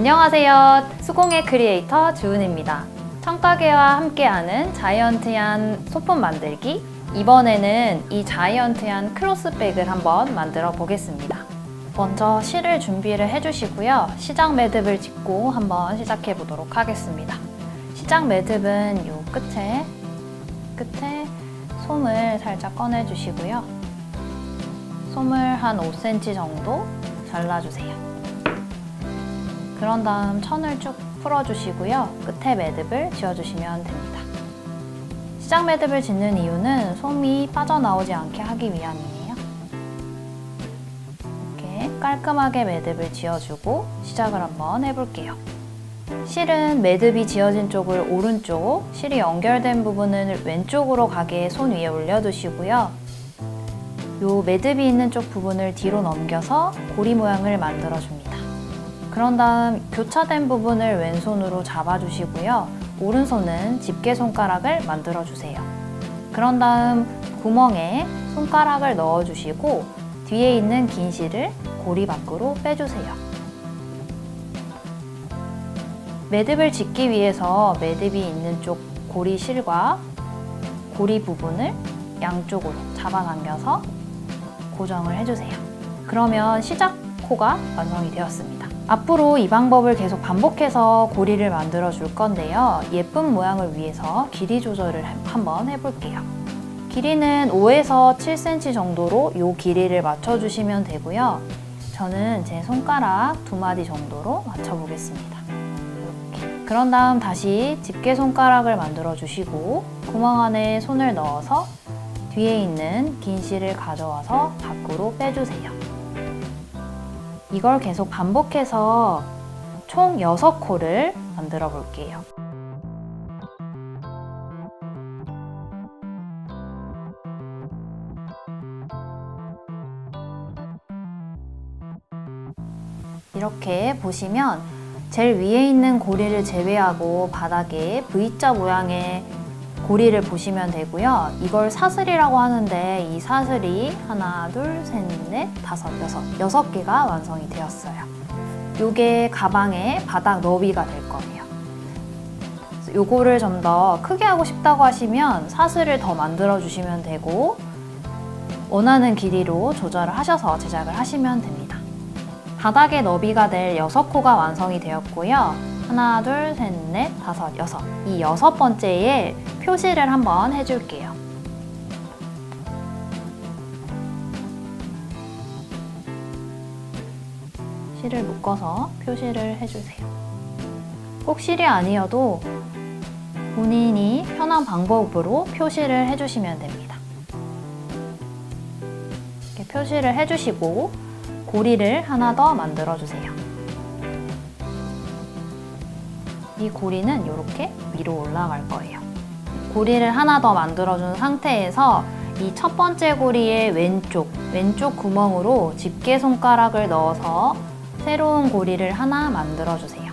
안녕하세요. 수공예 크리에이터 주은입니다. 청가게와 함께하는 자이언티한 소품 만들기. 이번에는 이 자이언티한 크로스백을 한번 만들어 보겠습니다. 먼저 실을 준비를 해주시고요. 시작 매듭을 짚고 한번 시작해 보도록 하겠습니다. 시작 매듭은 요 끝에 솜을 살짝 꺼내 주시고요. 솜을 한 5cm 정도 잘라주세요. 그런 다음 천을 쭉 풀어주시고요. 끝에 매듭을 지어주시면 됩니다. 시작 매듭을 짓는 이유는 솜이 빠져나오지 않게 하기 위함이에요. 이렇게 깔끔하게 매듭을 지어주고 시작을 한번 해볼게요. 실은 매듭이 지어진 쪽을 오른쪽, 실이 연결된 부분을 왼쪽으로 가게 손 위에 올려두시고요. 요 매듭이 있는 쪽 부분을 뒤로 넘겨서 고리 모양을 만들어줍니다. 그런 다음 교차된 부분을 왼손으로 잡아주시고요. 오른손은 집게 손가락을 만들어주세요. 그런 다음 구멍에 손가락을 넣어주시고 뒤에 있는 긴 실을 고리 밖으로 빼주세요. 매듭을 짓기 위해서 매듭이 있는 쪽 고리 실과 고리 부분을 양쪽으로 잡아당겨서 고정을 해주세요. 그러면 시작 코가 완성이 되었습니다. 앞으로 이 방법을 계속 반복해서 고리를 만들어 줄 건데요. 예쁜 모양을 위해서 길이 조절을 한번 해볼게요. 길이는 5에서 7cm 정도로 이 길이를 맞춰주시면 되고요. 저는 제 손가락 2마디 정도로 맞춰보겠습니다. 이렇게. 그런 다음 다시 집게 손가락을 만들어 주시고 구멍 안에 손을 넣어서 뒤에 있는 긴 실을 가져와서 밖으로 빼주세요. 이걸 계속 반복해서 총 6코를 만들어 볼게요. 이렇게 보시면 제일 위에 있는 고리를 제외하고 바닥에 V자 모양의 고리를 보시면 되고요. 이걸 사슬이라고 하는데 이 사슬이 하나, 둘, 셋, 넷, 다섯, 여섯 개가 완성이 되었어요. 요게 가방의 바닥 너비가 될 거예요. 요거를 좀 더 크게 하고 싶다고 하시면 사슬을 더 만들어 주시면 되고 원하는 길이로 조절을 하셔서 제작을 하시면 됩니다. 바닥의 너비가 될 6코가 완성이 되었고요. 하나, 둘, 셋, 넷, 다섯, 여섯. 이 6번째에 표시를 한번 해줄게요. 실을 묶어서 표시를 해주세요. 꼭 실이 아니어도 본인이 편한 방법으로 표시를 해주시면 됩니다. 이렇게 표시를 해주시고 고리를 하나 더 만들어주세요. 이 고리는 이렇게 위로 올라갈 거예요. 고리를 하나 더 만들어준 상태에서 이 첫 번째 고리의 왼쪽 구멍으로 집게 손가락을 넣어서 새로운 고리를 하나 만들어주세요.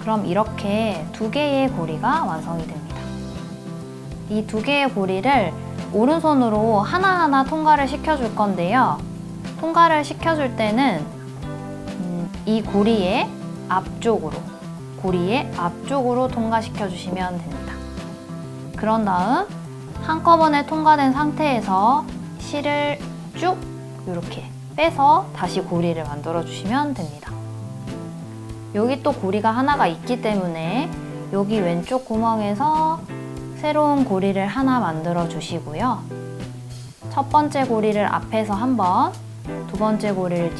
그럼 이렇게 2개의 고리가 완성이 됩니다. 이 2개의 고리를 오른손으로 하나하나 통과를 시켜줄 건데요. 통과를 시켜줄 때는 이 고리의 앞쪽으로 통과시켜 주시면 됩니다. 그런 다음 한꺼번에 통과된 상태에서 실을 쭉 이렇게 빼서 다시 고리를 만들어 주시면 됩니다. 여기 또 고리가 하나가 있기 때문에 여기 왼쪽 구멍에서 새로운 고리를 하나 만들어 주시고요. 첫 번째 고리를 앞에서 한 번, 두 번째 고리를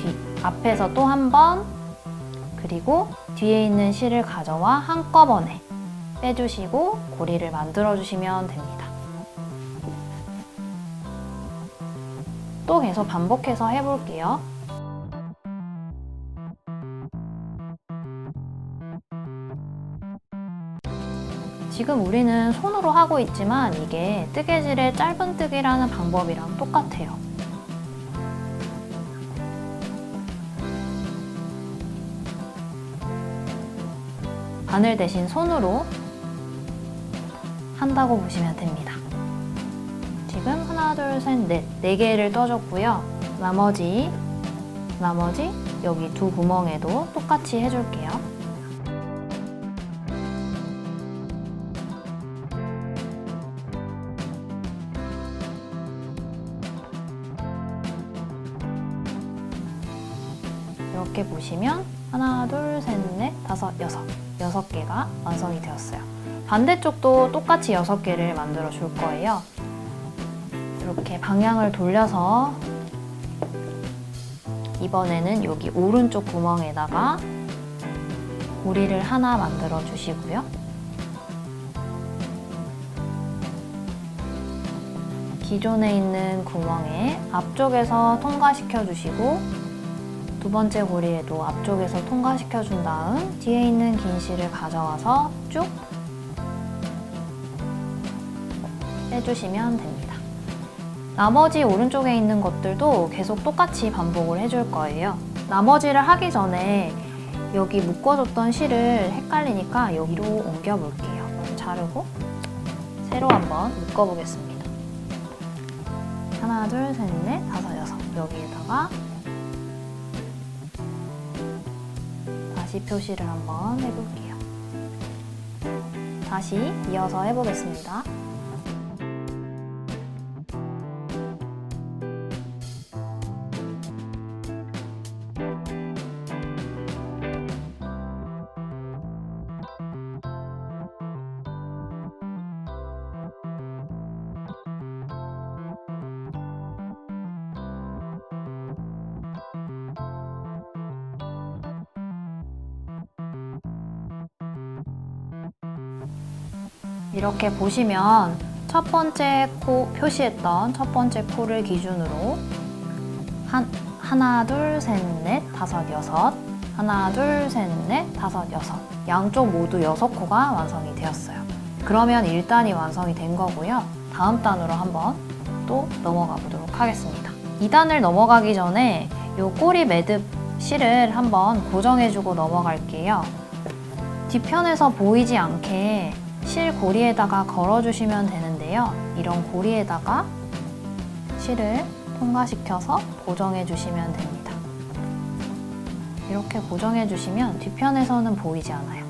앞에서 또 한 번, 그리고 뒤에 있는 실을 가져와 한꺼번에 빼주시고 고리를 만들어 주시면 됩니다. 또 계속 반복해서 해볼게요. 지금 우리는 손으로 하고 있지만 이게 뜨개질의 짧은뜨기라는 방법이랑 똑같아요. 바늘 대신 손으로 한다고 보시면 됩니다. 지금 하나, 둘, 셋, 넷, 4개를 떠줬고요. 나머지 여기 두 구멍에도 똑같이 해줄게요. 이렇게 보시면 하나, 둘, 셋, 넷, 다섯, 여섯 개가 완성이 되었어요. 반대쪽도 똑같이 6개를 만들어 줄 거예요. 이렇게 방향을 돌려서 이번에는 여기 오른쪽 구멍에다가 고리를 하나 만들어 주시고요. 기존에 있는 구멍에 앞쪽에서 통과시켜 주시고 두 번째 고리에도 앞쪽에서 통과시켜 준 다음 뒤에 있는 긴 실을 가져와서 쭉 빼주시면 됩니다. 나머지 오른쪽에 있는 것들도 계속 똑같이 반복을 해줄 거예요. 나머지를 하기 전에 여기 묶어줬던 실을 헷갈리니까 여기로 옮겨 볼게요. 자르고 새로 한번 묶어보겠습니다. 하나, 둘, 셋, 넷, 다섯, 여섯. 여기에다가 다시 표시를 한번 해볼게요. 다시 이어서 해보겠습니다. 이렇게 보시면 첫 번째 코 표시했던 첫 번째 코를 기준으로 하나, 둘, 셋, 넷, 다섯, 여섯. 하나, 둘, 셋, 넷, 다섯, 여섯. 양쪽 모두 6코가 완성이 되었어요. 그러면 1단이 완성이 된 거고요. 다음 단으로 한번 또 넘어가 보도록 하겠습니다. 2단을 넘어가기 전에 이 꼬리 매듭 실을 한번 고정해주고 넘어갈게요. 뒤편에서 보이지 않게 실 고리에다가 걸어주시면 되는데요. 이런 고리에다가 실을 통과시켜서 고정해 주시면 됩니다. 이렇게 고정해 주시면 뒤편에서는 보이지 않아요.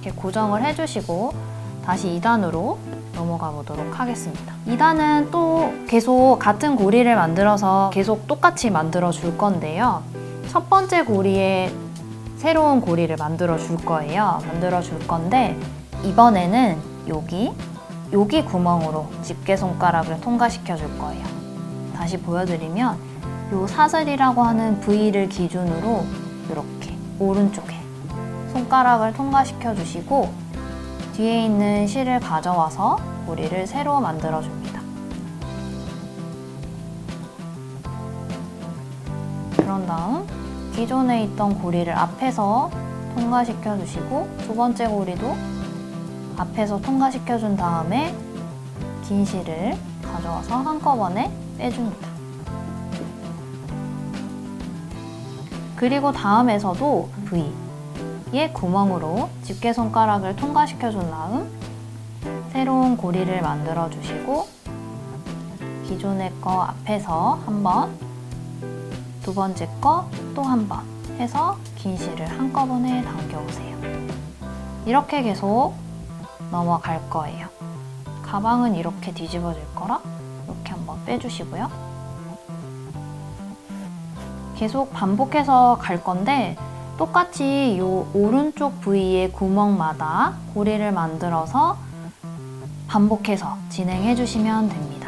이렇게 고정을 해주시고 다시 2단으로 넘어가 보도록 하겠습니다. 2단은 또 계속 같은 고리를 만들어서 계속 똑같이 만들어 줄 건데요. 첫 번째 고리에 새로운 고리를 만들어 줄 거예요. 만들어 줄 건데 이번에는 여기 구멍으로 집게 손가락을 통과시켜 줄 거예요. 다시 보여드리면 이 사슬이라고 하는 부위를 기준으로 이렇게 오른쪽에 손가락을 통과시켜 주시고 뒤에 있는 실을 가져와서 고리를 새로 만들어 줍니다. 그런 다음 기존에 있던 고리를 앞에서 통과시켜 주시고 두 번째 고리도 앞에서 통과시켜 준 다음에 긴 실을 가져와서 한꺼번에 빼줍니다. 그리고 다음에서도 V의 구멍으로 집게 손가락을 통과시켜 준 다음 새로운 고리를 만들어 주시고 기존의 거 앞에서 한 번, 두 번째 거 또 한 번 해서 긴 실을 한꺼번에 당겨 오세요. 이렇게 계속 넘어갈 거예요. 가방은 이렇게 뒤집어질 거라 이렇게 한번 빼주시고요. 계속 반복해서 갈 건데 똑같이 이 오른쪽 부위의 구멍마다 고리를 만들어서 반복해서 진행해 주시면 됩니다.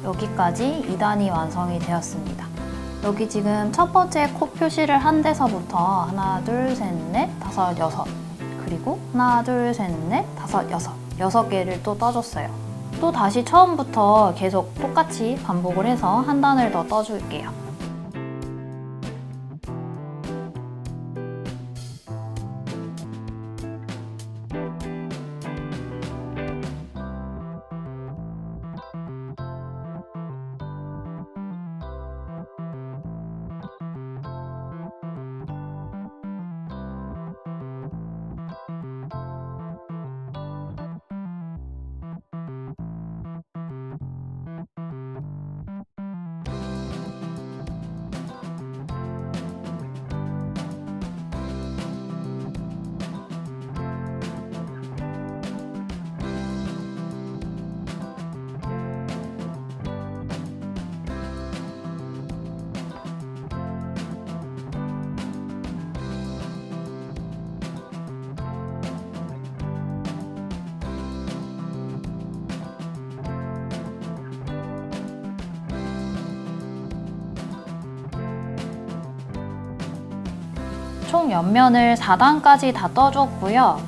여기까지 2단이 완성이 되었습니다. 여기 지금 첫 번째 코 표시를 한 데서부터 하나, 둘, 셋, 넷, 다섯, 여섯, 그리고 하나, 둘, 셋, 넷, 다섯, 여섯 개를 또 떠줬어요. 또 다시 처음부터 계속 똑같이 반복을 해서 한 단을 더 떠줄게요. 총 옆면을 4단까지 다 떠줬고요.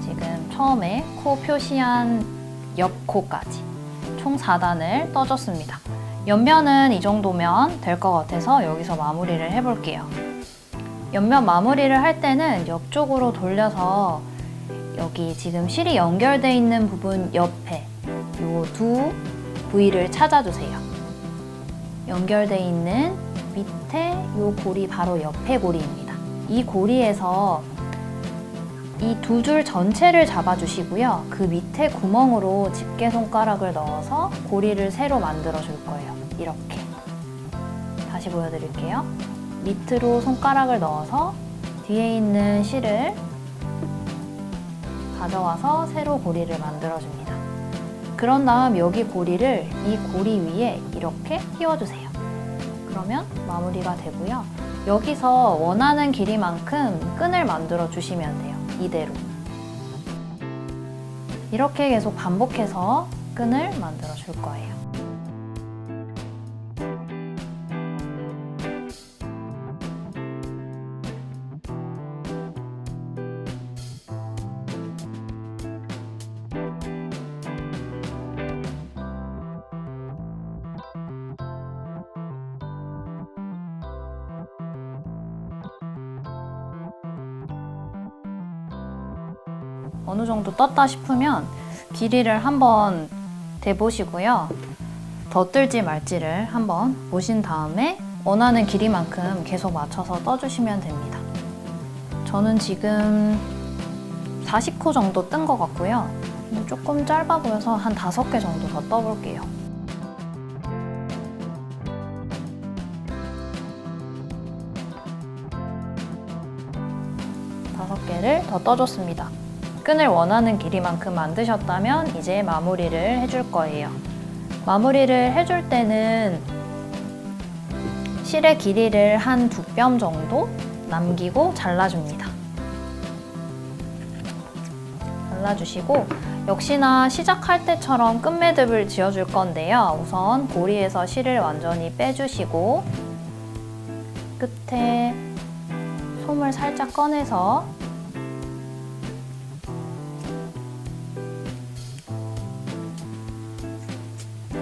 지금 처음에 코 표시한 옆 코까지 총 4단을 떠줬습니다. 옆면은 이 정도면 될 것 같아서 여기서 마무리를 해볼게요. 옆면 마무리를 할 때는 옆쪽으로 돌려서 여기 지금 실이 연결되어 있는 부분 옆에 이 두 부위를 찾아주세요. 연결되어 있는 밑에 이 고리 바로 옆에 고리입니다. 이 고리에서 이 두 줄 전체를 잡아주시고요. 그 밑에 구멍으로 집게 손가락을 넣어서 고리를 새로 만들어 줄 거예요. 이렇게. 다시 보여드릴게요. 밑으로 손가락을 넣어서 뒤에 있는 실을 가져와서 새로 고리를 만들어 줍니다. 그런 다음 여기 고리를 이 고리 위에 이렇게 끼워주세요. 그러면 마무리가 되고요. 여기서 원하는 길이만큼 끈을 만들어 주시면 돼요. 이대로. 이렇게 계속 반복해서 끈을 만들어 줄 거예요. 어느 정도 떴다 싶으면 길이를 한번 대보시고요. 더 뜰지 말지를 한번 보신 다음에 원하는 길이만큼 계속 맞춰서 떠주시면 됩니다. 저는 지금 40코 정도 뜬 것 같고요. 조금 짧아 보여서 한 5개 정도 더 떠볼게요. 5개를 더 떠줬습니다. 끈을 원하는 길이만큼 만드셨다면 이제 마무리를 해줄 거예요. 마무리를 해줄 때는 실의 길이를 한 2뼘 정도 남기고 잘라줍니다. 잘라주시고 역시나 시작할 때처럼 끝매듭을 지어줄 건데요. 우선 고리에서 실을 완전히 빼주시고 끝에 솜을 살짝 꺼내서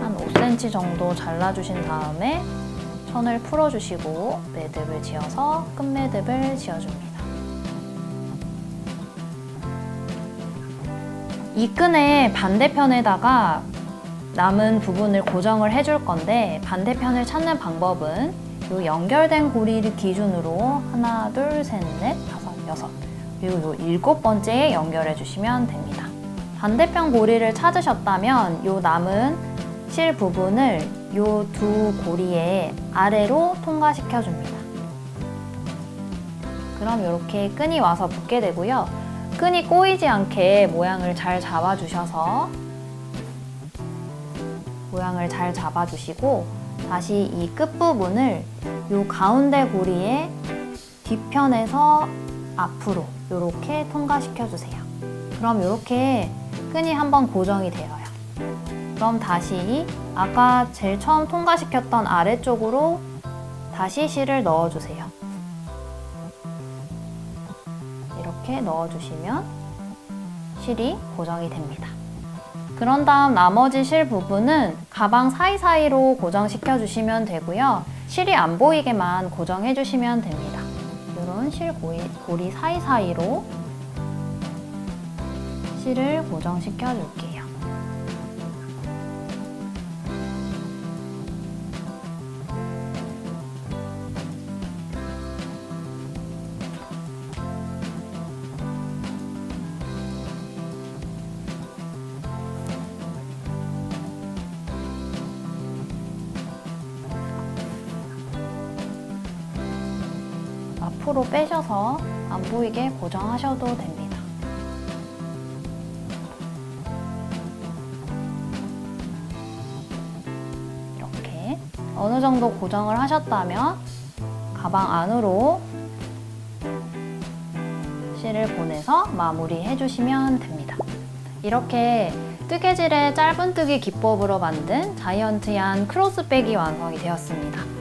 한 5cm 정도 잘라주신 다음에 선을 풀어주시고 매듭을 지어서 끝매듭을 지어줍니다. 이 끈의 반대편에다가 남은 부분을 고정을 해줄 건데 반대편을 찾는 방법은 이 연결된 고리를 기준으로 하나, 둘, 셋, 넷, 다섯, 여섯 그리고 이 7번째에 연결해 주시면 됩니다. 반대편 고리를 찾으셨다면 이 남은 실 부분을 이 두 고리의 아래로 통과시켜 줍니다. 그럼 이렇게 끈이 와서 붙게 되고요. 끈이 꼬이지 않게 모양을 잘 잡아주셔서 모양을 잘 잡아주시고 다시 이 끝부분을 이 가운데 고리의 뒤편에서 앞으로 이렇게 통과시켜 주세요. 그럼 이렇게 끈이 한번 고정이 되어요. 그럼 다시 아까 제일 처음 통과시켰던 아래쪽으로 다시 실을 넣어주세요. 이렇게 넣어주시면 실이 고정이 됩니다. 그런 다음 나머지 실 부분은 가방 사이사이로 고정시켜 주시면 되고요. 실이 안 보이게만 고정해 주시면 됩니다. 이런 실 고리 사이사이로 실을 고정시켜 줄게요. 앞으로 빼셔서 안 보이게 고정하셔도 됩니다. 이렇게 어느 정도 고정을 하셨다면 가방 안으로 실을 보내서 마무리해 주시면 됩니다. 이렇게 뜨개질의 짧은뜨기 기법으로 만든 자이언티한 크로스백이 완성이 되었습니다.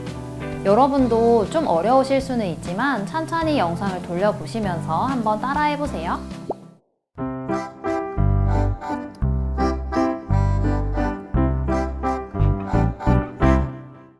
여러분도 좀 어려우실 수는 있지만 천천히 영상을 돌려보시면서 한번 따라해보세요.